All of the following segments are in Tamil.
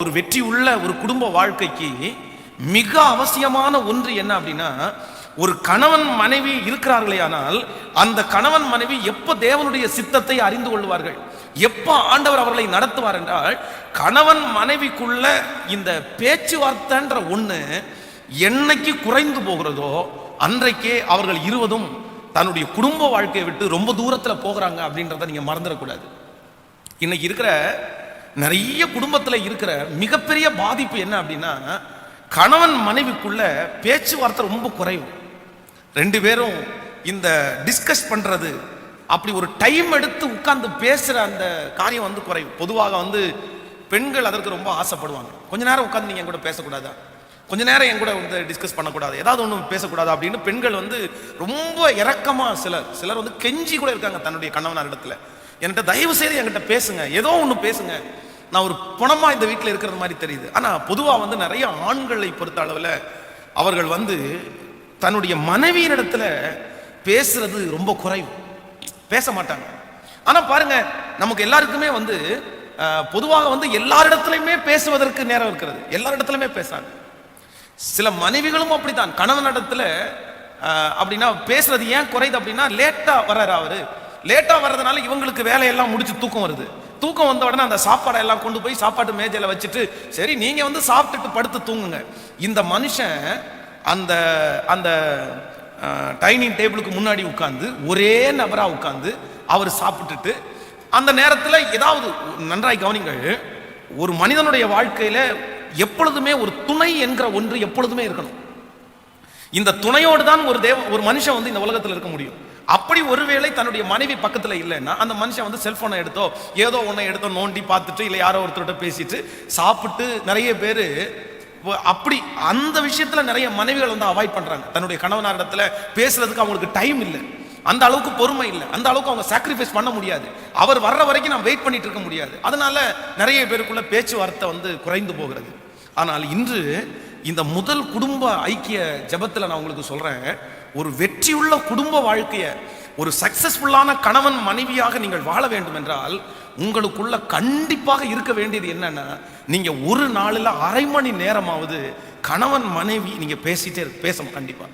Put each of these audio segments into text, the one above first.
ஒரு வெற்றி உள்ள ஒரு குடும்ப வாழ்க்கைக்கு மிக அவசியமான ஒன்று என்ன அப்படின்னா, ஒரு கணவன் மனைவி இருக்கிறார்களே ஆனால் அந்த கணவன் மனைவி எப்ப தேவனுடைய சித்தத்தை அறிந்து கொள்வார்கள், எப்ப ஆண்டவர் அவர்களை நடத்துவார் என்றால், கணவன் மனைவிக்குள்ள இந்த பேச்சுவார்த்தைன்ற ஒண்ணு என்னைக்கு குறைந்து போகிறதோ அன்றைக்கே அவர்கள் இருவதும் தன்னுடைய குடும்ப வாழ்க்கையை விட்டு ரொம்ப தூரத்துல போகிறாங்க அப்படின்றத நீங்க மறந்துடக்கூடாது. இன்னைக்கு இருக்கிற நிறைய குடும்பத்தில் இருக்கிற மிகப்பெரிய பாதிப்பு என்ன அப்படின்னா, கணவன் மனைவிக்குள்ள பேச்சுவார்த்தை ரொம்ப குறைவு. ரெண்டு பேரும் இந்த டிஸ்கஸ் பண்றது, அப்படி ஒரு டைம் எடுத்து உட்கார்ந்து பேசுற அந்த காரியம் வந்து குறைவு. பொதுவாக பெண்கள் அதற்கு ரொம்ப ஆசைப்படுவாங்க. கொஞ்ச நேரம் உட்கார்ந்து நீங்க என் கூட பேசக்கூடாதா, கொஞ்ச நேரம் என் கூட டிஸ்கஸ் பண்ணக்கூடாது, ஏதாவது ஒன்று பேசக்கூடாது அப்படின்னு பெண்கள் ரொம்ப இரக்கமா சிலர் கெஞ்சி கூட இருக்காங்க தன்னுடைய கணவனார் இடத்துல, என்கிட்ட தயவு செய்து என்கிட்ட பேசுங்க, ஏதோ ஒன்று பேசுங்க, நான் ஒரு பணமா இந்த வீட்டில் இருக்கிறது மாதிரி தெரியுது. ஆனா பொதுவாக நிறைய ஆண்களை பொறுத்த அளவில் அவர்கள் தன்னுடைய மனைவியினிடத்துல பேசுறது ரொம்ப குறைவு, பேச மாட்டாங்க. ஆனா பாருங்க, நமக்கு எல்லாருக்குமே பொதுவாக எல்லாரிடத்துலையுமே பேசுவதற்கு நேரம் இருக்கிறது, எல்லாரிடத்துலையுமே பேசுறாங்க. சில மனைவிகளும் அப்படித்தான், கணவன் இடத்துல அப்படின்னா பேசுறது ஏன் குறையுது அப்படின்னா, லேட்டா வர்றாரு அவரு, லேட்டா வர்றதுனால இவங்களுக்கு வேலையெல்லாம் முடிச்சு தூக்கம் வருது, தூக்கம் வந்த உடனே அந்த சாப்பாடை எல்லாம் கொண்டு போய் சாப்பாட்டு மேஜையில வச்சுட்டு, சரி நீங்க சாப்பிட்டுட்டு படுத்து தூங்குங்க. இந்த மனுஷன் அந்த அந்த டைனிங் டேபிளுக்கு முன்னாடி உட்கார்ந்து ஒரே நபரா உட்கார்ந்து அவர் சாப்பிட்டுட்டு, அந்த நேரத்தில் ஏதாவது நன்றாய் கவனிங்கள், ஒரு மனிதனுடைய வாழ்க்கையில எப்பொழுதுமே ஒரு துணை என்கிற ஒன்று எப்பொழுதுமே இருக்கணும். இந்த துணையோடு தான் ஒரு மனுஷன் இந்த உலகத்தில் இருக்க முடியும். அப்படி ஒருவேளை தன்னுடைய மனைவி பக்கத்துல இல்லைன்னா அந்த மனுஷன் செல்போனை எடுத்தோ ஏதோ ஒன்றை எடுத்தோ நோண்டி பார்த்துட்டு, இல்லை யாரோ ஒருத்தரோட பேசிட்டு சாப்பிட்டு, நிறைய பேர் அப்படி அந்த விஷயத்துல நிறைய மனைவிகள் அவாய்ட் பண்றாங்க. தன்னுடைய கணவனார் இடத்துல பேசுறதுக்கு அவங்களுக்கு டைம் இல்லை, அந்த அளவுக்கு பொறுமை இல்லை, அந்த அளவுக்கு அவங்க சாக்ரிஃபைஸ் பண்ண முடியாது, அவர் வர்ற வரைக்கும் நான் வெயிட் பண்ணிட்டு இருக்க முடியாது. அதனால நிறைய பேருக்குள்ள பேச்சுவார்த்தை குறைந்து போகிறது. ஆனால் இன்று இந்த முதல் குடும்ப ஐக்கிய ஜெபத்துல நான் உங்களுக்கு சொல்றேன், ஒரு வெற்றியுள்ள குடும்ப வாழ்க்கையை, ஒரு சக்சஸ்ஃபுல்லான கணவன் மனைவியாக நீங்கள் வாழ வேண்டும் என்றால் உங்களுக்குள்ள கண்டிப்பாக இருக்க வேண்டியது என்னன்னா, நீங்க ஒரு நாளில் அரை மணி நேரமாவது கணவன் மனைவி நீங்க பேசணும் கண்டிப்பா.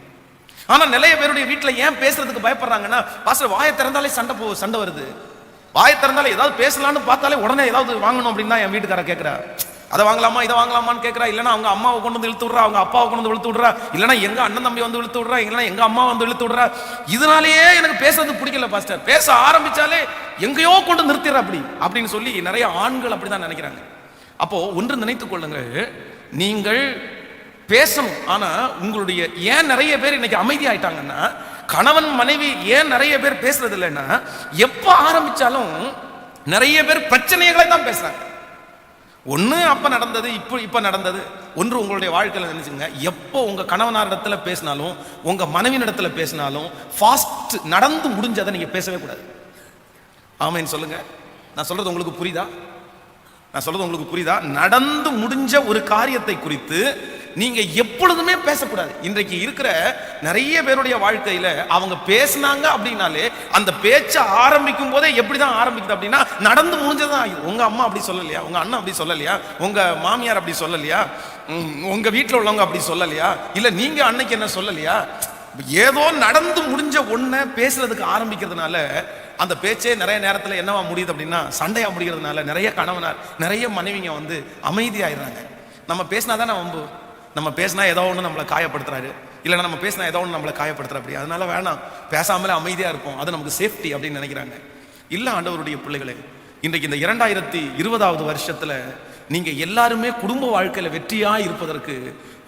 ஆனா நிறைய பேருடைய வீட்டில் ஏன் பேசுறதுக்கு பயப்படுறாங்கன்னா, பாஸ்டர் வாயை திறந்தாலே சண்டை வருது, வாயை திறந்தாலே ஏதாவது பேசலான்னு பார்த்தாலே உடனே ஏதாவது வாங்கணும் அப்படின்னு தான் என் வீட்டுக்காரர் கேட்கிறா, அதை வாங்கலாமா இதை வாங்கலாமான்னு கேட்கறா, இல்லைன்னா அவங்க அம்மாவை கொண்டு இழுத்து விடுறா, அவங்க அப்பாவை கொண்டு இழுத்து விடுறா, இல்லைன்னா எங்க அண்ணன் தம்பி இழுத்து விடுறா, இல்லைன்னா எங்க அம்மா இழுத்து விடுறா. இதனாலேயே எனக்கு பேசுறது பிடிக்கல பாஸ்டர், பேச ஆரம்பிச்சாலே எங்கேயோ கொண்டு நிறுத்திடுற அப்படின்னு சொல்லி நிறைய ஆண்கள் அப்படிதான் நினைக்கிறாங்க. அப்போ ஒன்று நினைத்துக் கொள்ளுங்கள், நீங்கள் பேசணும். ஆனா உங்களுடைய ஏன் நிறைய பேர் இன்னைக்கு அமைதி ஆயிட்டாங்கன்னா, கணவன் மனைவி ஏன் நிறைய பேர் பேசுறது இல்லைன்னா, எப்ப ஆரம்பிச்சாலும் நிறைய பேர் பிரச்சனைகளை தான் பேசுறாங்க. ஒன்று அப்போ நடந்தது, இப்போ நடந்தது. ஒன்று உங்களுடைய வாழ்க்கையில் நினைச்சுங்க, எப்போ உங்கள் கணவனார் இடத்துல பேசினாலும் உங்கள் மனைவியின் இடத்துல பேசினாலும் ஃபாஸ்ட் நடந்து முடிஞ்சதை நீங்கள் பேசவே கூடாது. ஆமேன்னு சொல்லுங்க. நான் சொல்றது உங்களுக்கு புரியுதா? நடந்து முடிஞ்ச ஒரு காரியத்தை குறித்து நீங்க எப்பொழுதுமே பேசக்கூடாது. இன்றைக்கு இருக்கிற நிறைய பேருடைய வாழ்க்கையில அவங்க பேசினாங்க அப்படின்னாலே அந்த பேச்சை ஆரம்பிக்கும் போதே எப்படிதான் ஆரம்பிக்குது அப்படின்னா, நடந்து முடிஞ்சதான். உங்க அம்மா அப்படி சொல்லலையா, உங்க அண்ணன் அப்படி சொல்லலையா, உங்க மாமியார் அப்படி சொல்லலையா, உங்க வீட்டில் உள்ளவங்க அப்படி சொல்லலையா, இல்ல நீங்க அன்னைக்கு என்ன சொல்லலையா, ஏதோ நடந்து முடிஞ்ச ஒன்ன பேசுறதுக்கு ஆரம்பிக்கிறதுனால அந்த பேச்சே நிறைய நேரத்தில் என்னவா முடியுது அப்படின்னா சண்டையா முடிகிறதுனால நிறைய கணவனார் நிறைய மனைவிங்க அமைதியாயிடுறாங்க. நம்ம பேசினாதான் நம்ம பேசினா ஏதோ ஒன்று நம்மளை காயப்படுத்துறாரு, இல்லைன்னா நம்ம பேசினா ஏதோ ஒன்று நம்மளை காயப்படுத்துற அப்படி, அதனால வேணாம், பேசாமலே அமைதியா இருக்கும், அது நமக்கு சேஃப்டி அப்படின்னு நினைக்கிறாங்க. இல்லை ஆண்டவருடைய பிள்ளைகளே, இன்றைக்கு இந்த 2020வது வருஷத்துல நீங்க எல்லாருமே குடும்ப வாழ்க்கையில வெற்றியா இருப்பதற்கு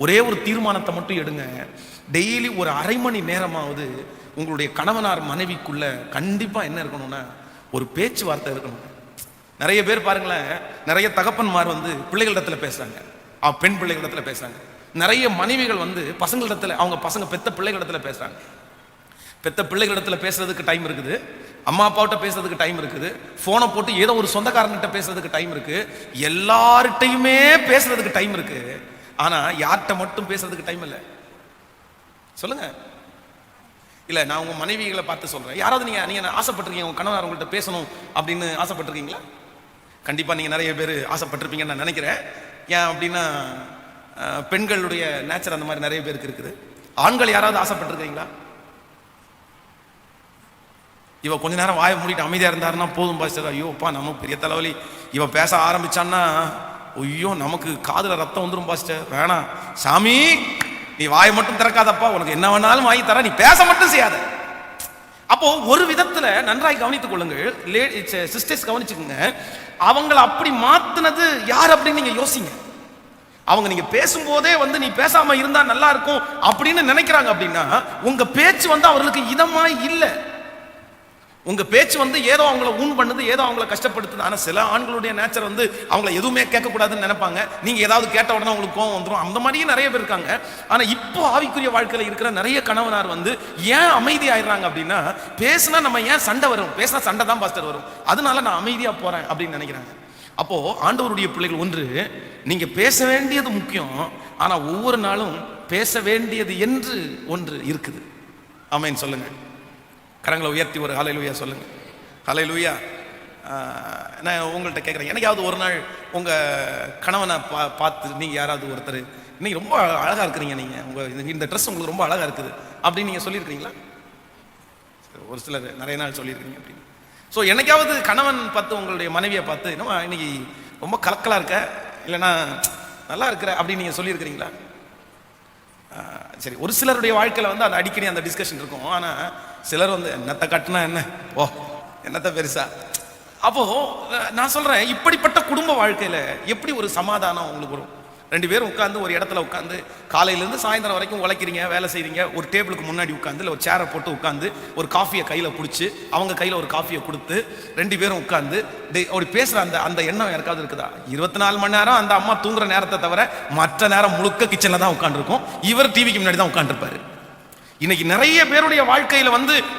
ஒரே ஒரு தீர்மானத்தை மட்டும் எடுங்க. டெய்லி ஒரு அரை மணி நேரமாவது உங்களுடைய கணவனார் மனைவிக்குள்ள கண்டிப்பா என்ன இருக்கணும்னா ஒரு பேச்சுவார்த்தை இருக்கணும். நிறைய பேர் பாருங்களேன், நிறைய தகப்பன்மார் பிள்ளைகளிடத்துல பேசுறாங்க, பெண் பிள்ளைகளிடத்துல பேசுறாங்க, நிறைய மனைவிகள் பசங்களிடத்துல, அவங்க பசங்க பெத்த பிள்ளைகளிடத்துல பேசுறாங்க. பெத்த பிள்ளைகளிடத்துல பேசுறதுக்கு டைம் இருக்குது, அம்மா அப்பாவிட்ட பேசுறதுக்கு டைம் இருக்குது, போனை போட்டு ஏதோ ஒரு சொந்தக்காரன்கிட்ட பேசுறதுக்கு டைம் இருக்கு, எல்லார்ட்டையுமே பேசுறதுக்கு டைம் இருக்கு. ஆனா யார்கிட்ட மட்டும் பேசுறதுக்கு டைம் இல்லை சொல்லுங்க. இல்ல நான் உங்க மனைவிகளை பார்த்து சொல்றேன், யாராவது நீங்க ஆசைப்பட்டிருக்கீங்க உங்க கணவன் உங்கள்கிட்ட பேசணும் அப்படின்னு ஆசைப்பட்டிருக்கீங்களா? கண்டிப்பா நீங்க நிறைய பேர் ஆசைப்பட்டிருப்பீங்கன்னு நான் நினைக்கிறேன். ஏன் அப்படின்னா பெண்களுடைய நேச்சர் அந்த மாதிரி நிறைய பேருக்கு இருக்குது. ஆண்கள் யாராவது ஆசைப்பட்டிருக்கீங்களா? இவ கொஞ்ச நேரம் வாயை மூடிட்டு அமைதியா இருந்தாருன்னா போதும் பாஸ்டர், ஐயோப்பா நமக்கு பெரிய தலைவலி, இவ பேச ஆரம்பிச்சான்னா ஐயோ நமக்கு காதுல ரத்தம் வந்துடும் பாஸ்டர், வேணாம் சாமி நீ வாயை மட்டும் திறக்காதப்பா, உனக்கு என்ன வேணாலும் வாங்கி தர, நீ பேச மட்டும் செய்யாத. அப்போ ஒரு விதத்துல நன்றாய் கவனித்துக் கொள்ளுங்கள் சிஸ்டர்ஸ், கவனிச்சுக்கோங்க. அவங்களை அப்படி மாத்துனது யார் அப்படின்னு நீங்க யோசிங்க. அவங்க நீங்க பேசும்போதே நீ பேசாம இருந்தா நல்லா இருக்கும் அப்படின்னு நினைக்கிறாங்க அப்படின்னா உங்க பேச்சு அவர்களுக்கு இதமாய் இல்லை. உங்க பேச்சு ஏதோ அவங்கள ஊன் பண்ணுது, ஏதோ அவங்கள கஷ்டப்படுத்துது. ஆனா சில ஆண்களுடைய நேச்சர் அவங்கள எதுவுமே கேட்கக்கூடாதுன்னு நினைப்பாங்க. நீங்க ஏதாவது கேட்ட உடனே உங்களுக்கு கோவம் வந்துடும். அந்த மாதிரியே நிறைய பேர் இருக்காங்க. ஆனா இப்போ ஆவிக்குரிய வாழ்க்கையில இருக்கிற நிறைய கணவனார் ஏன் அமைதி ஆயிடுறாங்க அப்படின்னா, பேசினா நம்ம ஏன் சண்டை வரும், பேசினா சண்டை தான் பாஸ்டர் வரும், அதனால நான் அமைதியா போறேன் அப்படின்னு நினைக்கிறாங்க. அப்போ ஆண்டவருடைய பிள்ளைகள், ஒன்று நீங்க பேச வேண்டியது முக்கியம், ஆனா ஒவ்வொரு நாளும் பேச வேண்டியது என்று ஒன்று இருக்குது. ஆமென் சொல்லுங்க. கரங்களை உயர்த்தி ஒரு ஹல்லேலூயா சொல்லுங்க. ஹல்லேலூயா. நான் உங்கள்கிட்ட கேட்குறேன், எனக்காவது ஒரு நாள் உங்க கணவனை பார்த்து நீங்க யாராவது ஒருத்தர் இன்னைக்கு ரொம்ப அழகா இருக்கிறீங்க, நீங்க உங்க இந்த ட்ரெஸ் உங்களுக்கு ரொம்ப அழகா இருக்குது அப்படின்னு நீங்க சொல்லியிருக்கிறீங்களா? ஒரு சிலர் நிறைய நாள் சொல்லியிருக்கீங்க அப்படின்னு. ஸோ என்னைக்காவது கணவன் பார்த்து உங்களுடைய மனைவியை பார்த்து என்னமா இன்னைக்கு ரொம்ப கலக்கலா இருக்க, இல்லைன்னா நல்லா இருக்கிற அப்படின்னு நீங்க சொல்லியிருக்கிறீங்களா? சரி, ஒரு சிலருடைய வாழ்க்கையில அந்த அடிக்கடி அந்த டிஸ்கஷன் இருக்கும். ஆனா சிலர் என்னத்தை கட்டினா என்ன, ஓ என்னத்தை பெருசா. அப்போ நான் சொல்றேன், இப்படிப்பட்ட குடும்ப வாழ்க்கையில எப்படி ஒரு சமாதானம் உங்களுக்கு வரும்? ரெண்டு பேரும் உட்காந்து ஒரு இடத்துல உட்காந்து காலையிலேருந்து சாயந்தரம் வரைக்கும் உழைக்கிறீங்க, வேலை செய்றீங்க. ஒரு டேபிளுக்கு முன்னாடி உட்காந்து இல்லை ஒரு சேரை போட்டு உட்காந்து ஒரு காஃபியை கையில் பிடிச்சி அவங்க கையில் ஒரு காஃபியை கொடுத்து ரெண்டு பேரும் உட்காந்து அப்படி பேசுகிற அந்த எண்ணம் யாருக்காவது இருக்குதா? 24 மணி நேரம் அந்த அம்மா தூங்குற நேரத்தை தவிர மற்ற நேரம் முழுக்க கிச்சனில் தான் உட்காந்துருக்கும், இவர் டிவிக்கு முன்னாடி தான் உட்காந்துருப்பாரு. இன்னைக்கு நிறைய பேருடைய வாழ்க்கையில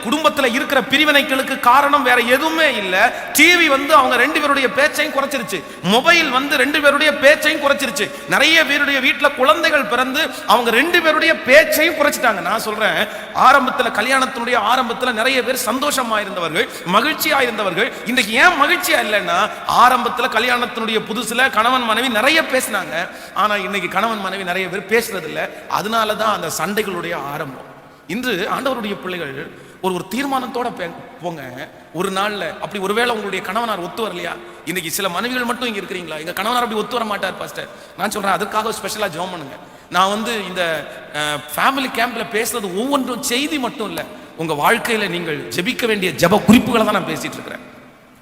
குடும்பத்துல இருக்கிற பிரிவினைகளுக்கு காரணம் வேற எதுவுமே இல்ல. டிவி அவங்க ரெண்டு பேருடைய பேச்சையும் குறைச்சிருச்சு, மொபைல் ரெண்டு பேருடைய பேச்சையும் குறைச்சிருச்சு. நிறைய பேருடைய வீட்டுல குழந்தைகள் பிறந்து அவங்க ரெண்டு பேருடைய பேச்சையும் குறைச்சிட்டாங்க. நான் சொல்றேன், ஆரம்பத்துல கல்யாணத்தினுடைய ஆரம்பத்துல நிறைய பேர் சந்தோஷமா இருந்தவர்கள், மகிழ்ச்சியா இருந்தவர்கள். இன்னைக்கு ஏன் மகிழ்ச்சியா இல்லைன்னா, ஆரம்பத்துல கல்யாணத்தினுடைய புதுசுல கணவன் மனைவி நிறைய பேசினாங்க. ஆனா இன்னைக்கு கணவன் மனைவி நிறைய பேர் பேசுறது இல்லை. அதனாலதான் அந்த சண்டைகளுடைய ஆரம்பம். இன்று ஆண்டவருடைய பிள்ளைகள் ஒரு தீர்மானத்தோட போங்க. ஒரு நாள்ல அப்படி ஒருவேளை உங்களுடைய கணவனார் ஒத்து வரலையா? இன்னைக்கு சில மனைவிகள் மட்டும் இங்க இருக்கிறீங்களா, எங்க கணவனார் அப்படி ஒத்து வர மாட்டார் பாஸ்டர், நான் சொல்றேன் அதுக்காக ஸ்பெஷலா ஜெபம் பண்ணுங்க. நான் இந்த ஃபேமிலி கேம்ப்ல பேசுறது ஒவ்வொன்றும் செய்தி மட்டும் இல்ல, உங்க வாழ்க்கையில நீங்கள் ஜெபிக்க வேண்டிய ஜெப குறிப்புகளை தான் நான் பேசிட்டு இருக்கிறேன்.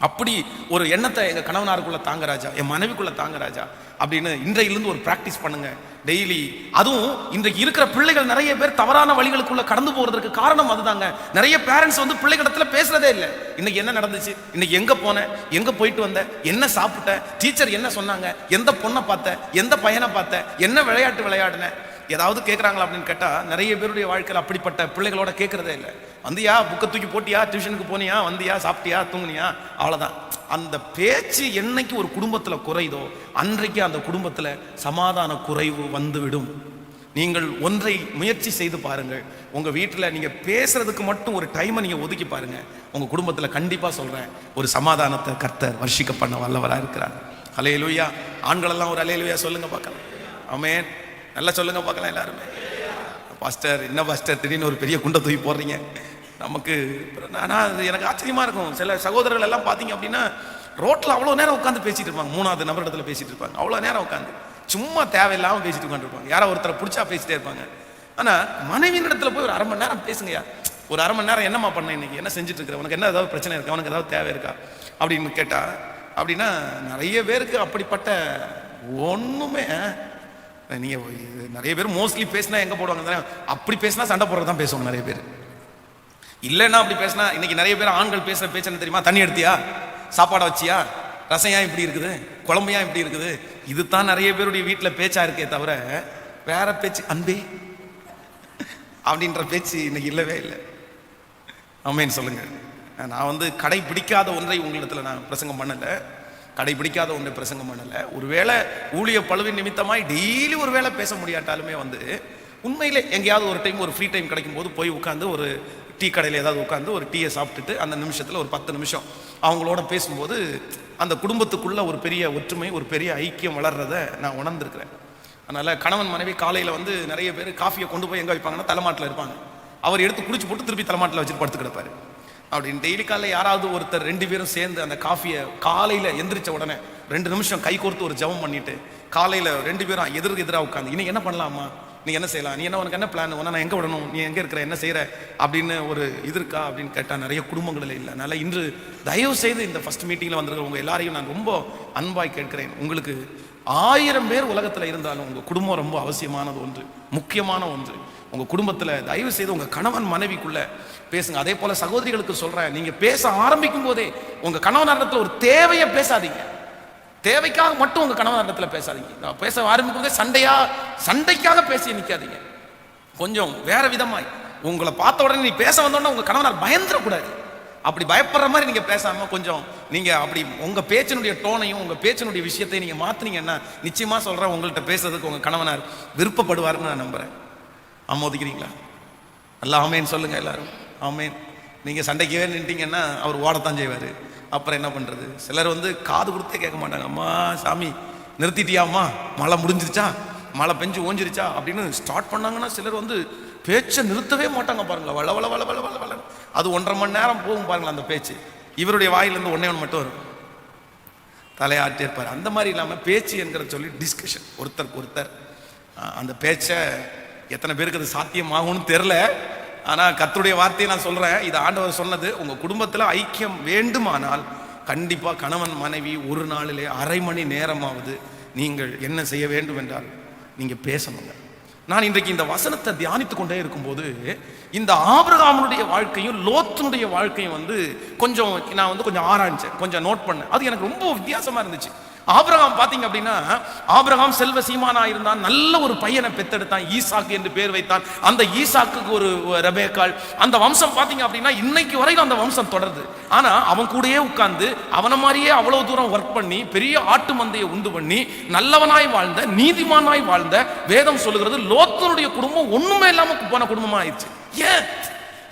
அப்படி ஒரு எண்ணத்தை எங்க கணவனாருக்குள்ள தாங்க ராஜா, என் மனைவிக்குள்ள தாங்க ராஜா அப்படின்னு இன்றையிலிருந்து ஒரு பிராக்டிஸ் பண்ணுங்க டெய்லி. அதுவும் இன்றைக்கு இருக்கிற பிள்ளைகள் நிறைய பேர் தவறான வழிகளுக்குள்ள கடந்து போறதுக்கு காரணம் அதுதாங்க. நிறைய பேரண்ட்ஸ் பிள்ளைகளிடத்துல பேசுறதே இல்லை. இன்னைக்கு என்ன நடந்துச்சு, இன்னைக்கு எங்க போன, எங்க போயிட்டு வந்த, என்ன சாப்பிட்ட, டீச்சர் என்ன சொன்னாங்க, எந்த பொண்ணை பார்த்த, எந்த பையனை பார்த்த, என்ன விளையாட்டு விளையாடுன, ஏதாவது கேட்குறாங்களா அப்படின்னு கேட்டால் நிறைய பேருடைய வாழ்க்கையில் அப்படிப்பட்ட பிள்ளைகளோட கேட்குறதே இல்லை. வந்தியா, புக்கை தூக்கி போட்டியா, டியூஷனுக்கு போனியா, வந்தியா, சாப்பிட்டியா, தூங்குனியா, அவ்வளோதான். அந்த பேச்சு என்னைக்கு ஒரு குடும்பத்தில் குறைதோ அன்றைக்கு அந்த குடும்பத்தில் சமாதான குறைவு வந்துவிடும். நீங்கள் ஒன்றை முயற்சி செய்து பாருங்கள், உங்கள் வீட்டில் நீங்கள் பேசுறதுக்கு மட்டும் ஒரு டைமை நீங்கள் ஒதுக்கி பாருங்க, உங்கள் குடும்பத்தில் கண்டிப்பாக சொல்கிறேன் ஒரு சமாதானத்தை கர்த்தர் வர்ஷிக்க பண்ண வல்லவராக இருக்கிறார். ஹல்லேலூயா. ஆண்களெல்லாம் ஒரு ஹல்லேலூயா சொல்லுங்க பார்க்கலாம். ஆமென். நல்லா சொல்லுங்க பார்க்கலாம் எல்லாருமே. பாஸ்டர் என்ன பாஸ்டர் திடீர்னு ஒரு பெரிய குண்டை தூக்கி போடுறீங்க நமக்கு. ஆனால் அது எனக்கு ஆச்சரியமா இருக்கும். சில சகோதரர்கள் எல்லாம் பார்த்தீங்க அப்படின்னா ரோட்டில் அவ்வளோ நேரம் உட்காந்து பேசிட்டு இருப்பாங்க, 3வது நபர் இடத்துல பேசிட்டு இருப்பாங்க, அவ்வளோ நேரம் உட்காந்து சும்மா தேவையில்லாமல் பேசிட்டு உட்காந்துருப்பாங்க, யாரோ ஒருத்தரை பிடிச்சா பேசிட்டே இருப்பாங்க. ஆனால் மனைவியின் இடத்துல போய் ஒரு அரை மணி நேரம் பேசுங்கயா, ஒரு அரை மணி நேரம் என்னம்மா பண்ண, இன்னைக்கு என்ன செஞ்சுட்டு இருக்கிற, உனக்கு என்ன ஏதாவது பிரச்சனை இருக்கா, உனக்கு ஏதாவது தேவை இருக்கா அப்படின்னு கேட்டா, அப்படின்னா நிறைய பேருக்கு அப்படிப்பட்ட ஒன்றுமே. நீங்க நிறைய பேர் மோஸ்ட்லி பேசினா எங்க போடுவாங்க, அப்படி பேசினா சண்டை போடுறது தான் பேசுவாங்க நிறைய பேர். இல்லைன்னா அப்படி பேசினா, இன்னைக்கு நிறைய பேர் ஆண்கள் பேசுற பேச்சு என்ன தெரியுமா, தண்ணி எடுத்தியா, சாப்பாடை வச்சியா, ரசம் ஏன் இப்படி இருக்குது, குழம்பு ஏன் இப்படி இருக்குது, இதுதான் நிறைய பேருடைய வீட்டில் பேச்சா இருக்கே தவிர வேற பேச்சு அன்பே அப்படின்ற பேச்சு இன்னைக்கு இல்லவே இல்லை. ஆமென் சொல்லுங்க. நான் கடைபிடிக்காத ஒன்றை உங்களிடத்துல நான் பிரசங்கம் பண்ணல, கடைபிடிக்காத ஒன்றை பிரசங்கம் பண்ணல. ஒருவேளை ஊழிய பழுவின் நிமித்தமாய் டெய்லி ஒரு வேளை பேச முடியாட்டாலுமே உண்மையிலே எங்கேயாவது ஒரு டைம் ஒரு ஃப்ரீ டைம் கிடைக்கும் போது போய் உட்காந்து ஒரு டீ கடையில் ஏதாவது உட்காந்து ஒரு டீயை சாப்பிட்டுட்டு அந்த நிமிஷத்தில் ஒரு 10 நிமிஷம் அவங்களோட பேசும்போது அந்த குடும்பத்துக்குள்ள ஒரு பெரிய ஒற்றுமை, ஒரு பெரிய ஐக்கியம் வளர்றதை நான் உணர்ந்திருக்கிறேன். அதனால் கணவன் மனைவி காலையில் வந்து நிறைய பேர் காஃபியை கொண்டு போய் எங்கே வைப்பாங்கன்னா தலைமாட்டில் இருப்பாங்க. அவர் எடுத்து குடிச்சு போட்டு திருப்பி தலைமாட்டில் வச்சுட்டு படுத்து கிடப்பாரு. அப்படின்னு டெய்லி காலையில் யாராவது ஒருத்தர் 2 பேரும் சேர்ந்து அந்த காஃபியை காலையில் எந்திரிச்ச உடனே 2 நிமிஷம் கை கோர்த்து ஒரு ஜெபம் பண்ணிட்டு காலையில் 2 பேரும் எதிராக உட்காந்து இன்னைக்கு என்ன பண்ணலாமா, நீ என்ன செய்யலாம், நீ என்ன, உனக்கு என்ன பிளான், நான் எங்கே விடணும், நீ எங்கே இருக்கிற, என்ன செய்கிற அப்படின்னு ஒரு இது இருக்கா அப்படின்னு கேட்டால் நிறைய குடும்பங்களில் இல்லை. அதனால் இன்று தயவு செய்து இந்த ஃபர்ஸ்ட் மீட்டிங்கில் வந்திருக்கிறவங்க எல்லாரையும் நான் ரொம்ப அன்பாய் கேட்கிறேன். உங்களுக்கு 1000 பேர் உலகத்தில் இருந்தாலும் உங்கள் குடும்பம் ரொம்ப அவசியமானது ஒன்று, முக்கியமான ஒன்று. உங்கள் குடும்பத்தில் தயவு செய்து உங்கள் கணவன் மனைவிக்குள்ளே பேசுங்க. அதே போல் சகோதரிகளுக்கு சொல்கிறேன், நீங்கள் பேச ஆரம்பிக்கும் போதே உங்கள் கணவனிடத்தில் ஒரு தேவையை பேசாதீங்க. தேவைக்காக மட்டும் உங்க கணவனிடத்தில் பேசாதீங்க. நான் பேச ஆரம்பிக்கும் போதே சண்டைக்காக பேசி நிற்காதீங்க. கொஞ்சம் வேற விதமாய் உங்களை பார்த்த உடனே நீ பேச வந்தோன்னா உங்க கணவனால் பயந்துடக்கூடாது. அப்படி பயப்படுற மாதிரி நீங்க பேசாம கொஞ்சம் நீங்க அப்படி உங்க பேச்சினுடைய டோனையும் உங்க பேச்சினுடைய விஷயத்தை நீங்க மாத்தினீங்கன்னா நிச்சயமா சொல்றேன், உங்கள்கிட்ட பேசுறதுக்கு உங்க கணவனார் விருப்பப்படுவாருன்னு நான் நம்புறேன். ஆமோதிக்கிறீங்களா? அல்ல ஆமேன்னு சொல்லுங்க எல்லாரும். ஆமேன். நீங்க சண்டைக்கவே நின்ட்டீங்கன்னா அவர் ஓடத்தான் செய்வாரு. அப்புறம் என்ன பண்றது? சிலர் வந்து காது கொடுத்தே கேட்க மாட்டாங்க. அம்மா சாமி நிறுத்திட்டியாம்மா, மழை முடிஞ்சிருச்சா, மழை பெஞ்சு ஓஞ்சிருச்சா அப்படின்னு ஸ்டார்ட் பண்ணாங்கன்னா சிலர் வந்து பேச்சை நிறுத்தவே மாட்டாங்க. பாருங்களா, வள வள வள வள வள வள அது 1.5 மணி நேரம் போகும் பாருங்களா அந்த பேச்சு. இவருடைய வாயிலிருந்து ஒன்னே மட்டும் வரும், தலையாட்டே இருப்பார். அந்த மாதிரி இல்லாமல் பேச்சு என்கிற சொல்லி டிஸ்கஷன், ஒருத்தருக்கு ஒருத்தர். அந்த பேச்சை எத்தனை பேருக்கு அது சாத்தியமாகும்னு தெரில. ஆனால் கர்த்தருடைய வார்த்தையை நான் சொல்கிறேன், இது ஆண்டவர் சொன்னது. உங்கள் குடும்பத்தில் ஐக்கியம் வேண்டுமானால் கண்டிப்பாக கணவன் மனைவி ஒரு நாளிலே 1/2 மணி நேரமாவது நீங்கள் என்ன செய்ய வேண்டும் என்றால் நீங்கள் பேசணுங்க. நான் இன்றைக்கு இந்த வசனத்தை தியானித்து கொண்டே இருக்கும்போது இந்த ஆபிரகாமுடைய வாழ்க்கையும் லோத்தினுடைய வாழ்க்கையும் வந்து நான் வந்து கொஞ்சம் ஆராய்ச்சேன், கொஞ்சம் நோட் பண்ணேன். அது எனக்கு ரொம்ப வித்தியாசமாக இருந்துச்சு. ஆபிரகாம் பாத்தீங்க அப்படின்னா, ஆபிரகாம் செல்வ சீமானா இருந்தான், நல்ல ஒரு பையனை பெத்தெடுத்தான், ஈசாக்கு என்று பேர் வைத்தான். அந்த ஈசாக்கு ஒரு ரெபேக்காள், அந்த வம்சம் பாத்தீங்க அப்படின்னா இன்னைக்கு வரைக்கும் அந்த வம்சம் தொடருது. ஆனா அவன் கூடயே உட்கார்ந்து அவனை மாதிரியே அவ்வளவு தூரம் ஒர்க் பண்ணி பெரிய ஆட்டு மந்தையை உண்டு பண்ணி நல்லவனாய் வாழ்ந்த, நீதிமானாய் வாழ்ந்த வேதம் சொல்லுகிறது லோத்தனுடைய குடும்பம் ஒண்ணுமே இல்லாம போன குடும்பமா ஆயிடுச்சு. ஏன்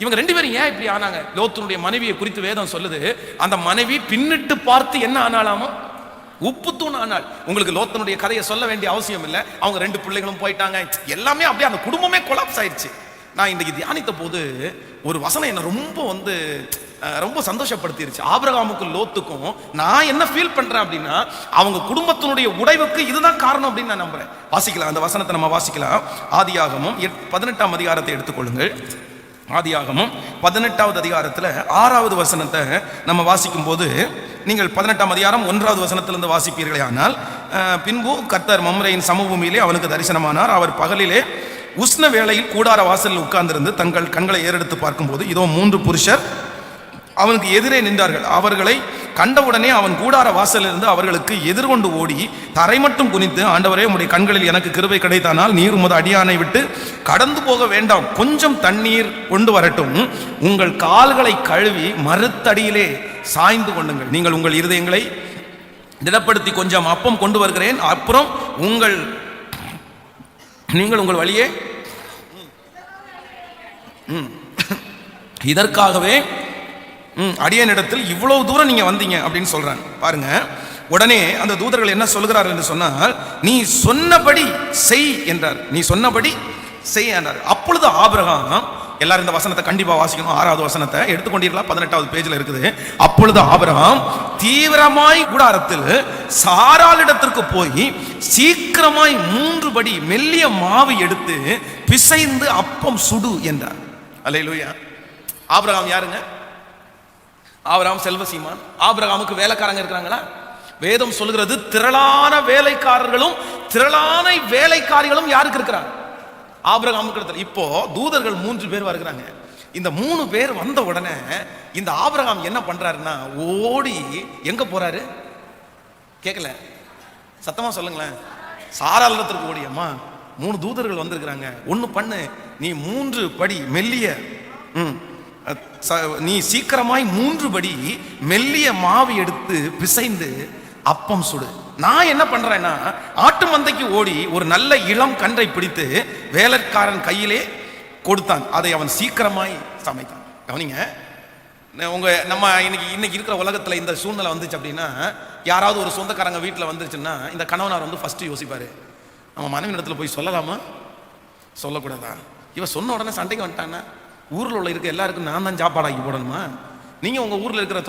இவங்க 2 பேரும் ஏன் இப்படி ஆனாங்க? லோத்தனுடைய மனைவியை குறித்து வேதம் சொல்லுது, அந்த மனைவி பின்னிட்டு பார்த்து என்ன ஆனாலாமா, உப்பு தூண் ஆனாள். உங்களுக்கு லோத்தனுடைய கதையை சொல்ல வேண்டிய அவசியம் இல்லை. அவங்க 2 பிள்ளைகளும் போயிட்டாங்க, எல்லாமே அப்படியே அந்த குடும்பமே கொலாப்ஸ் ஆயிடுச்சு. நான் இன்னைக்கு தியானித்த போது ஒரு வசனம் என்ன ரொம்ப சந்தோஷப்படுத்திருச்சு. ஆபிரகாமுக்கும் லோத்துக்கும் நான் என்ன ஃபீல் பண்றேன் அப்படின்னா, அவங்க குடும்பத்தினுடைய உடைவுக்கு இதுதான் காரணம் அப்படின்னு நான் நம்புறேன். வாசிக்கலாம், அந்த வசனத்தை நம்ம வாசிக்கலாம். ஆதியாகமம் 18ஆம் அதிகாரத்தை எடுத்துக்கொள்ளுங்கள். ஆதியாகமம் 18வது அதிகாரத்தில் 6வது வசனத்தை நம்ம வாசிக்கும் போது, நீங்கள் 18ஆம் அதிகாரம் 1வது வசனத்திலிருந்து வாசிப்பீர்களே ஆனால், பின்பு கர்த்தர் மம்ரேயின் சமபூமியிலே அவனுக்கு தரிசனமானார். அவர் பகலிலே உஷ்ண வேளையில் கூடார வாசலில் உட்கார்ந்திருந்து தங்கள் கண்களை ஏறெடுத்து பார்க்கும்போது இதோ 3 புருஷர் அவனுக்கு எதிரே நின்றார்கள். அவர்களை கண்டவுடனே அவன் கூடார வாசலிலிருந்து அவர்களுக்கு எதிர்கொண்டு ஓடி தரை மட்டும் குனிந்து, ஆண்டவரே உம்முடைய கண்களில் எனக்கு கிருபை கிடைத்தானால் நீர் உமது அடியானை விட்டு கடந்து போக வேண்டாம், கொஞ்சம் தண்ணீர் கொண்டு வரட்டும், உங்கள் கால்களை கழுவி மறுத்தடியிலே சாய்ந்து கொள்ளுங்கள், நீங்கள் உங்கள் இருதயங்களை திடப்படுத்தி கொஞ்சம் அப்பம் கொண்டு வருகிறேன், அப்புறம் நீங்கள் உங்கள் வழியே இதற்காகவே அடியனிடத்தில் இவ்வளவு தூரம் நீங்க வந்தீங்க அப்படின்னு சொல்றாங்க. பாருங்க, உடனே அந்த தூதர்கள் என்ன சொல்கிறார் என்று சொன்னால், நீ சொன்னபடி செய் என்றார். நீ சொன்னபடி செய் என்றார். அப்பொழுது ஆபிரகாம், எல்லாரும் இந்த வசனத்தை கண்டிப்பா வாசிக்கணும், 6வது வசனத்தை எடுத்துக்கொண்டீர்களா? 18வது பேஜ்ல இருக்குது. அப்பொழுது ஆபிரகாம் தீவிரமாய் கூடாரத்தில் சாராளிடத்திற்கு போய் சீக்கிரமாய் 3 படி மெல்லிய மாவு எடுத்து பிசைந்து அப்பம் சுடு என்றார். அல்லேலூயா. ஆபிரகாம் யாருங்க? ஆபிரகாம் செல்வசீமான். ஆபிரகாமுக்கு வேலைக்காரங்க இருக்கிறாங்களா? வேதம் சொல்லுகிறது திரளான வேலைக்காரர்களும் திரளான வேலைக்காரிகளும் யாருக்கு இருக்கிறாங்க? ஆபிரகாமுக்கு இடத்துல. இப்போ தூதர்கள் 3 பேர் வருகிறாங்க. இந்த 3 பேர் வந்த உடனே இந்த ஆபிரகாம் என்ன பண்றாருன்னா, ஓடி எங்க போறாரு? கேட்கல, சத்தமா சொல்லுங்களேன். சாராளத்திற்கு ஓடி, அம்மா 3 தூதர்கள் வந்திருக்கிறாங்க, ஒண்ணு பண்ணு, நீ 3 படி மெல்லிய நீ சீக்கிரமாய் 3 படி மெல்லிய மாவு எடுத்து பிசைந்து அப்பம் சுடு. நான் என்ன பண்றேன்னா, ஆட்டு மந்தைக்கு ஓடி ஒரு நல்ல இளம் கன்றை பிடித்து வேலைக்காரன் கையிலே கொடுத்தான், அதை அவன் சீக்கிரமாய் சமைத்தான். கவனிங்க, நம்ம இன்னைக்கு இருக்கிற உலகத்துல இந்த சூழ்நிலை வந்துச்சு அப்படின்னா, யாராவது ஒரு சொந்தக்காரங்க வீட்டில் வந்துருச்சுன்னா இந்த கணவனார் வந்து ஃபர்ஸ்ட் யோசிப்பாரு, நம்ம மனைவி இடத்துல போய் சொல்லலாமா சொல்லக்கூடாதா, இவன் சொன்ன உடனே சண்டைக்கு வந்துட்டான்னா ஊரில் உள்ள இருக்க எல்லாருக்கும் நான் தான் சாப்பாடாக்கி போடணுமா? நீங்க உங்க ஊர்ல இருக்கிற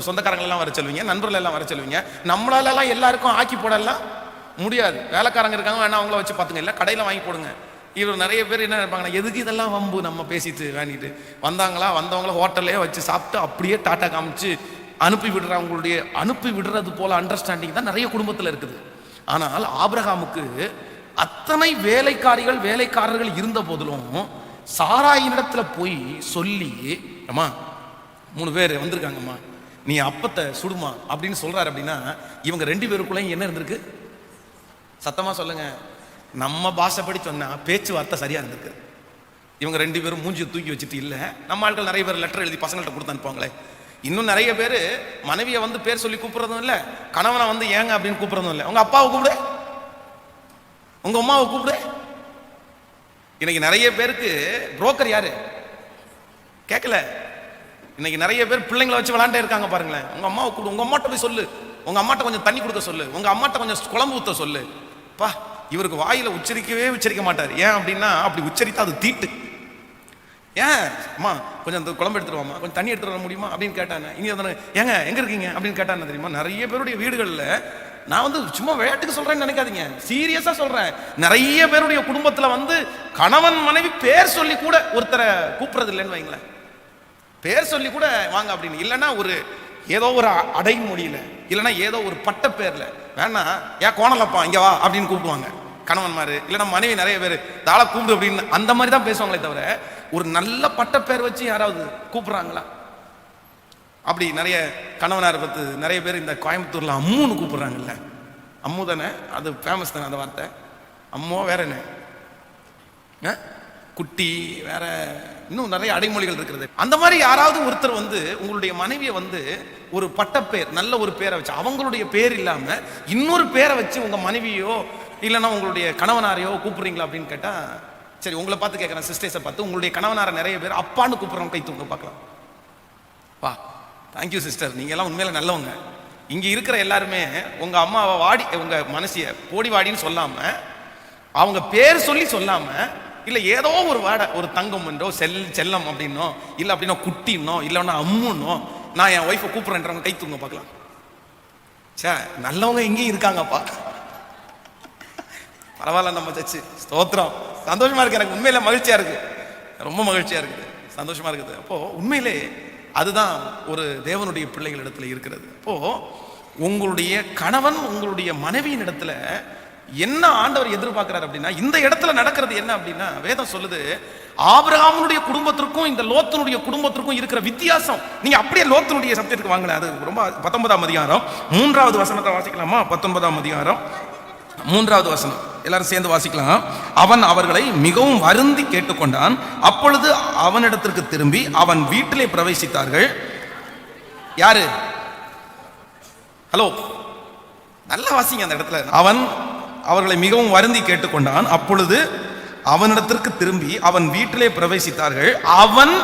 சொந்தக்காரங்க எல்லாம் வர சொல்லுவீங்க, நண்பர்கள் எல்லாம் வர சொல்லுவீங்க, நம்மளால எல்லாருக்கும் ஆக்கி போடலாம் முடியாது. வேலைக்காரங்க இருக்காங்க, வேணா அவங்கள வச்சு பார்த்துங்க, இல்லை கடையில் வாங்கி போடுங்க. இவர் நிறைய பேர் என்ன நினைப்பாங்கன்னா, எதுக்கு இதெல்லாம் வம்பு, நம்ம பேசிட்டு வேண்டிட்டு வந்தவங்கள ஹோட்டல்லே வச்சு சாப்பிட்டு அப்படியே டாட்டா காமிச்சு அனுப்பி விடுறவங்களுடைய அனுப்பி விடுறது போல அண்டர்ஸ்டாண்டிங் தான் நிறைய குடும்பத்தில் இருக்குது. ஆனால் ஆபிரகாமுக்கு அத்தனை வேலைக்காரர்கள் இருந்த போதிலும் சாராயினிடத்துல போய் சொல்லி, அம்மா 3 பேர் வந்திருக்காங்கம்மா, நீ அப்பத்தை சுடுமா அப்படின்னு சொல்றாரு. அப்படின்னா இவங்க 2 பேருக்குள்ள என்ன இருந்திருக்கு? சத்தமா சொல்லுங்க. நம்ம பாஷைப்படி சொன்னா பேச்சுவார்த்தை சரியா இருந்திருக்கு. இவங்க 2 பேரும் மூஞ்சி தூக்கி வச்சுட்டு இல்ல, நம்ம ஆட்கள் நிறைய பேர் லெட்டர் எழுதி பசங்கள்ட்ட கொடுத்து அனுப்புவாங்களே. இன்னும் நிறைய பேர் மனைவியை வந்து பேர் சொல்லி கூப்பிடுறதும் இல்லை, கணவனை வந்து ஏங்க அப்படின்னு கூப்பிடுறதும் இல்லை. உங்க அப்பாவை கூப்பிடு, உங்க அம்மாவை கூப்பிடு. இன்னைக்கு நிறைய பேருக்கு புரோக்கர் யாரு கேட்கல. இன்னைக்கு நிறைய பேர் பிள்ளைங்களை வச்சு விளாண்டே இருக்காங்க பாருங்களேன். உங்க அம்மாவை கூப்பிடு, உங்க அம்மாட்ட போய் சொல்லு, உங்க அம்மாட்ட கொஞ்சம் தண்ணி கொடுக்க சொல்லு, உங்க அம்மாட்ட கொஞ்சம் குழம்பு ஊத்த சொல்லு. பா, இவருக்கு வாயில உச்சரிக்க மாட்டார். ஏன் அப்படின்னா அப்படி உச்சரித்தா அது தீட்டு. ஏன் அம்மா கொஞ்சம் அந்த குழம்பு எடுத்துருவாமா, கொஞ்சம் தண்ணி எடுத்துட்டு வர முடியுமா அப்படின்னு கேட்டானே. இங்கே ஏங்க எங்க இருக்கீங்க அப்படின்னு கேட்டானே தெரியுமா? நிறைய பேருடைய வீடுகளில், நான் வந்து சும்மா விளையாட்டுக்கு சொல்றேன்னு நினைக்காதீங்க, சீரியஸா சொல்றேன், நிறைய பேருடைய குடும்பத்தில் வந்து கணவன் மனைவி பேர் சொல்லி கூட ஒருத்தரை கூப்பிடுறது இல்லைன்னு வைங்களேன். பேர் சொல்லி கூட வாங்க அப்படின்னு, இல்லைன்னா ஒரு ஏதோ ஒரு அடைமொழியில, இல்லைன்னா ஏதோ ஒரு பட்ட பேர்ல, வேணா ஏன் கோணலப்பா இங்க வா அப்படின்னு கூப்பிடுவாங்க கணவன்மாரு. இல்லைன்னா மனைவி நிறைய பேர் தாளை கூப்பிடு அப்படின்னு அந்த மாதிரி தான் பேசுவாங்களே தவிர ஒரு நல்ல பட்ட பேர் வச்சு யாராவது கூப்பிடுறாங்களா? அப்படி நிறைய கணவனார் பத்து நிறைய பேர் இந்த கோயம்புத்தூர்ல அம்முன்னு கூப்பிடுறாங்கல்ல. அம்மு தானே, அது ஃபேமஸ் தானே அந்த வார்த்தை. அம்மோ வேற என்ன, குட்டி, வேற இன்னும் நிறைய அடைமொழிகள் இருக்கிறது. அந்த மாதிரி யாராவது ஒருத்தர் வந்து உங்களுடைய மனைவியை வந்து ஒரு பட்டப்பேர், நல்ல ஒரு பேரை வச்சு, அவங்களுடைய பேர் இல்லாம இன்னொரு பேரை வச்சு உங்க மனைவியோ இல்லைன்னா உங்களுடைய கணவனாரையோ கூப்பிடுறீங்களா அப்படின்னு கேட்டா, சரி உங்களை பார்த்து கேட்குறேன், சிஸ்டர்ஸை பார்த்து, உங்களுடைய கணவனாரை நிறைய பேர் அப்பான்னு கூப்பிடுறவங்க கை தூங்க பார்க்கலாம். பா, தேங்க்யூ சிஸ்டர், நீங்க எல்லாம் உண்மையில நல்லவங்க. இங்க இருக்கிற எல்லாருமே உங்க அம்மாவை வாடி, உங்க மனசிய போடி வாடின்னு சொல்லாம, அவங்க பேர் சொல்லி சொல்லாம, இல்ல ஏதோ ஒரு வாடை, ஒரு தங்கம் என்றோ செல்லம் அப்படின்னோ, இல்ல அப்படின்னா குட்டின்னோ, இல்லைன்னா அம்முன்னோ நான் என் ஒய்ஃபை கூப்பிடுறேன்றவங்க கை தூங்க பார்க்கலாம். சே, நல்லவங்க இங்கேயும் இருக்காங்கப்பா, பரவாயில்ல, நம்ம சச்சு ஸ்தோத்திரம். சந்தோஷமா இருக்கு, எனக்கு உண்மையில மகிழ்ச்சியா இருக்கு, ரொம்ப மகிழ்ச்சியா இருக்குது, சந்தோஷமா இருக்குது. அப்போ உண்மையிலே அதுதான் ஒரு தேவனுடைய பிள்ளைகள் இடத்துல இருக்கிறது. அப்போ உங்களுடைய கணவன் உங்களுடைய மனைவியின் இடத்துல என்ன ஆண்டவர் எதிர்பார்க்கிறார் அப்படின்னா, இந்த இடத்துல நடக்கிறது என்ன அப்படின்னா, வேதம் சொல்லுது, ஆபிரகாமுடைய குடும்பத்திற்கும் இந்த லோத்தினுடைய குடும்பத்திற்கும் இருக்கிற வித்தியாசம். நீங்க அப்படியே லோத்தினுடைய சப்ஜெக்ட்டுக்கு வாங்கல, அது ரொம்ப 19ஆம் அதிகாரம் 3வது வசனத்தை வாசிக்கலாமா? 19ஆம் அதிகாரம் 3வது வசனம் எல்லாரும் சேர்ந்து வாசிக்கலாம். அவன் அவர்களை மிகவும் வருந்தி கேட்டுக்கொண்டான். அப்பொழுது அவனிடத்திற்கு திரும்பி அவன் வீட்டிலே பிரவேசித்தார்கள். யாரு? ஹலோ, நல்லா வாசிங்க அந்த இடத்துல. அவன் அவர்களை மிகவும் வருந்தி கேட்டுக்கொண்டான். அப்பொழுது அவனிடத்திற்கு திரும்பி அவன் வீட்டிலே பிரவேசித்தார்கள். அவன்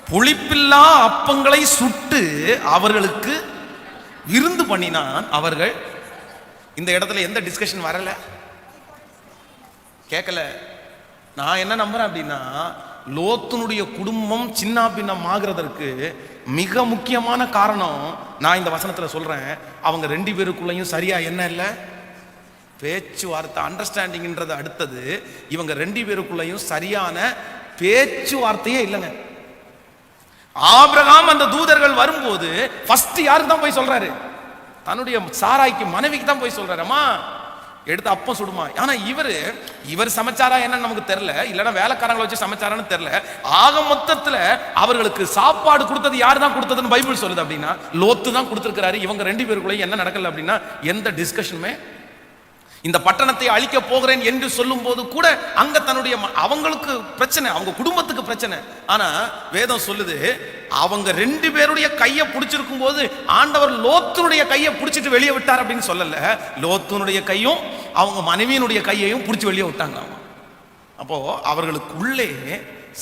புளிப்பில்லா அப்பங்களை சுட்டு அவர்களுக்கு விருந்து பண்ணினான். அவர்கள், இந்த இடத்துல எந்த டிஸ்கஷன் வரல, கேட்கல. நான் என்ன நம்புறேன் அப்படின்னா, லோத்தினுடைய குடும்பம் சின்ன பின்னம் ஆகிறதற்கு மிக முக்கியமான காரணம் நான் இந்த வசனத்துல சொல்றேன். அவங்க 2 பேருக்குள்ளேயும் சரியா என்ன இல்லை, பேச்சுவார்த்தை, அண்டர்ஸ்டாண்டிங்ன்றது அடுத்தது. இவங்க 2 பேருக்குள்ளேயும் சரியான பேச்சுவார்த்தையே இல்லைங்க. ஆபிரகாம் அந்த தூதர்கள் வரும்போது ஃபர்ஸ்ட் யாருக்கு தான் போய் சொல்றாரு? தன்னுடைய சாராய்க்கு, மனைவிக்கு தான் போய் சொல்றாரு, அம்மா எடுத்து அப்பம் சுடுமா. ஆனா இவர் சமைச்சாரா என்னன்னு நமக்கு தெரியல, இல்லைன்னா வேலைக்காரங்களை வச்சு சமைச்சாரான்னு தெரியல. ஆக மொத்தத்துல அவர்களுக்கு சாப்பாடு கொடுத்தது யார் தான் கொடுத்ததுன்னு பைபிள் சொல்லுது அப்படின்னா, லோத்து தான் கொடுத்திருக்கிறாரு. இவங்க 2 பேருக்குள்ளே என்ன நடக்கல அப்படின்னா எந்த டிஸ்கஷனுமே இந்த பட்டணத்தை அழிக்க போகிறேன் என்று சொல்லும் போது கூட அங்க தன்னுடைய அவங்களுக்கு பிரச்சனை, அவங்க குடும்பத்துக்கு பிரச்சனை. ஆனா வேதம் சொல்லுது, அவங்க 2 பேருடைய கையை பிடிச்சிருக்கும் போது ஆண்டவர் லோத்துனுடைய கையை பிடிச்சிட்டு வெளியே விட்டார் அப்படின்னு சொல்லல. லோத்துனுடைய கையும் அவங்க மனைவியினுடைய கையையும் பிடிச்சி வெளியே விட்டாங்க. அப்போ அவர்களுக்கு உள்ளே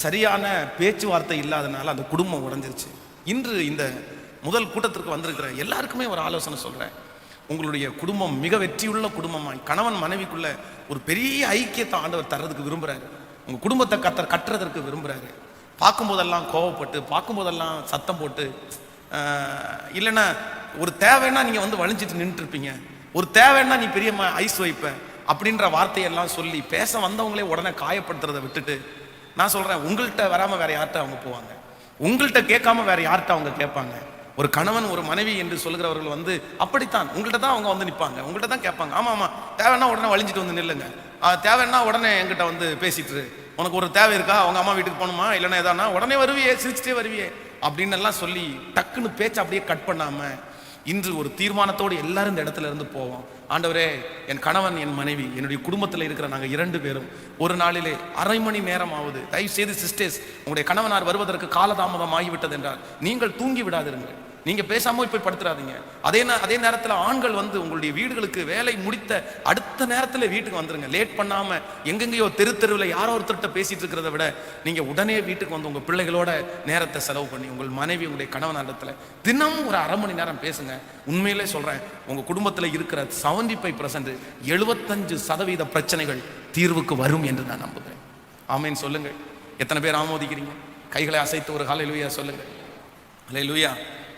சரியான பேச்சுவார்த்தை இல்லாதனால அந்த குடும்பம் உடைஞ்சிருச்சு. இன்று இந்த முதல் கூட்டத்திற்கு வந்திருக்கிற எல்லாருக்குமே ஒரு ஆலோசனை சொல்றேன். உங்களுடைய குடும்பம் மிக வெற்றியுள்ள குடும்பமாய், கணவன் மனைவிக்குள்ள ஒரு பெரிய ஐக்கியத்தை ஆண்டவர் தர்றதுக்கு விரும்புறாரு. உங்க குடும்பத்தை கட்டுறதற்கு விரும்புறாரு. பார்க்கும்போதெல்லாம் கோவப்பட்டு, பார்க்கும்போதெல்லாம் சத்தம் போட்டு, இல்லைன்னா ஒரு தேவைன்னா நீங்க வந்து வலிஞ்சிட்டு நின்றுட்டு இருப்பீங்க, ஒரு தேவைன்னா நீ பெரிய ஐஸ் வைப்ப அப்படின்ற வார்த்தையெல்லாம் சொல்லி பேச வந்தவங்களே உடனே காயப்படுத்துறதை விட்டுட்டு, நான் சொல்றேன், உங்கள்கிட்ட வராம வேற யார்கிட்ட அவங்க போவாங்க, உங்கள்கிட்ட கேட்காம வேற யார்கிட்ட அவங்க கேட்பாங்க. ஒரு கணவன் ஒரு மனைவி என்று சொல்கிறவர்கள் வந்து அப்படித்தான், உங்கள்கிட்ட தான் அவங்க வந்து நிற்பாங்க, உங்கள்கிட்ட தான் கேட்பாங்க. ஆமா ஆமா, தேவைன்னா உடனே வலிஞ்சிட்டு வந்து நில்லுங்க, தேவைன்னா உடனே என்கிட்ட வந்து பேசிட்டு, உனக்கு ஒரு தேவை இருக்கா, அவங்க அம்மா வீட்டுக்கு போகணுமா, இல்லைன்னா எதானா உடனே வருவியே, சிரிச்சுட்டே வருவியே அப்படின்னு எல்லாம் சொல்லி டக்குன்னு பேச்சு அப்படியே கட் பண்ணாம இன்று ஒரு தீர்மானத்தோடு எல்லாரும் இந்த இடத்துல இருந்து போவோம். ஆண்டவரே, என் கணவன் என் மனைவி என்னுடைய குடும்பத்தில் இருக்கிற நாங்கள் 2 பேரும் ஒரு நாளிலே அரை மணி நேரம் ஆகுது, தயவு செய்து சிஸ்டர்ஸ், உங்களுடைய கணவனார் வருவதற்கு காலதாமதம் ஆகிவிட்டது என்றால் நீங்கள் தூங்கி விடாதிருங்கள், நீங்க பேசாம போய் படுத்துறாதீங்க. அதே நேரத்தில் ஆண்கள் வந்து உங்களுடைய வீடுகளுக்கு வேலை முடித்த அடுத்த நேரத்தில் வீட்டுக்கு வந்துருங்க. லேட் பண்ணாம எங்கெங்கயோ தெருவில் யாரோ ஒருத்தர்கிட்ட பேசிட்டு இருக்கிறத விட நீங்க உடனே வீட்டுக்கு வந்து உங்க பிள்ளைகளோட நேரத்தை செலவு பண்ணி உங்கள் மனைவி உங்களுடைய கணவனிடத்துல தினமும் ஒரு அரை மணி நேரம் பேசுங்க. உண்மையிலே சொல்றேன், உங்க குடும்பத்தில் இருக்கிற 75% 75% பிரச்சனைகள் தீர்வுக்கு வரும் என்று நான் நம்புகிறேன். ஆமேன் சொல்லுங்க. எத்தனை பேர் ஆமோதிக்கிறீங்க? கைகளை அசைத்து ஒரு ஹல்லேலூயா சொல்லுங்க. ஹல்லேலூயா.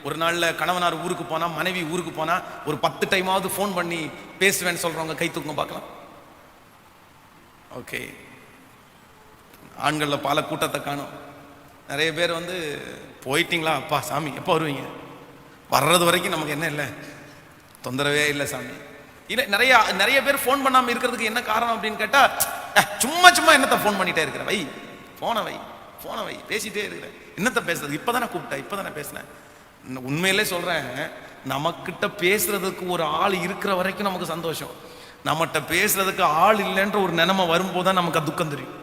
ஒரு நாளில் கணவனார் ஊருக்கு போனா, மனைவி ஊருக்கு போனா, ஒரு 10 டைமாவது ஃபோன் பண்ணி பேசுவேன்னு சொல்றவங்க கை தூக்குங்க பார்க்கலாம். ஓகே, ஆண்களில் பல கூட்டத்தை காணும். நிறைய பேர் வந்து போயிட்டீங்களா அப்பா சாமி, எப்போ வருவீங்க, வர்றது வரைக்கும் நமக்கு என்ன இல்லை, தொந்தரவே இல்லை சாமி. இல்லை, நிறைய பேர் ஃபோன் பண்ணாமல் இருக்கிறதுக்கு என்ன காரணம் அப்படின்னு கேட்டா, சும்மா என்னத்தை ஃபோன் பண்ணிட்டே இருக்கிற, வை போன வை பேசிட்டே இருக்கிற, என்னத்தை பேசுறது, இப்போதானே கூப்பிட்டேன், இப்போதானே பேசினேன். உண்மையிலே சொல்றேன், நமக்கிட்ட பேசுறதுக்கு ஒரு ஆள் இருக்கிற வரைக்கும் நமக்கு சந்தோஷம். நம்மகிட்ட பேசுறதுக்கு ஆள் இல்லைன்ற ஒரு நிலைமை வரும்போது தான் நமக்கு துக்கம் தெரியும்.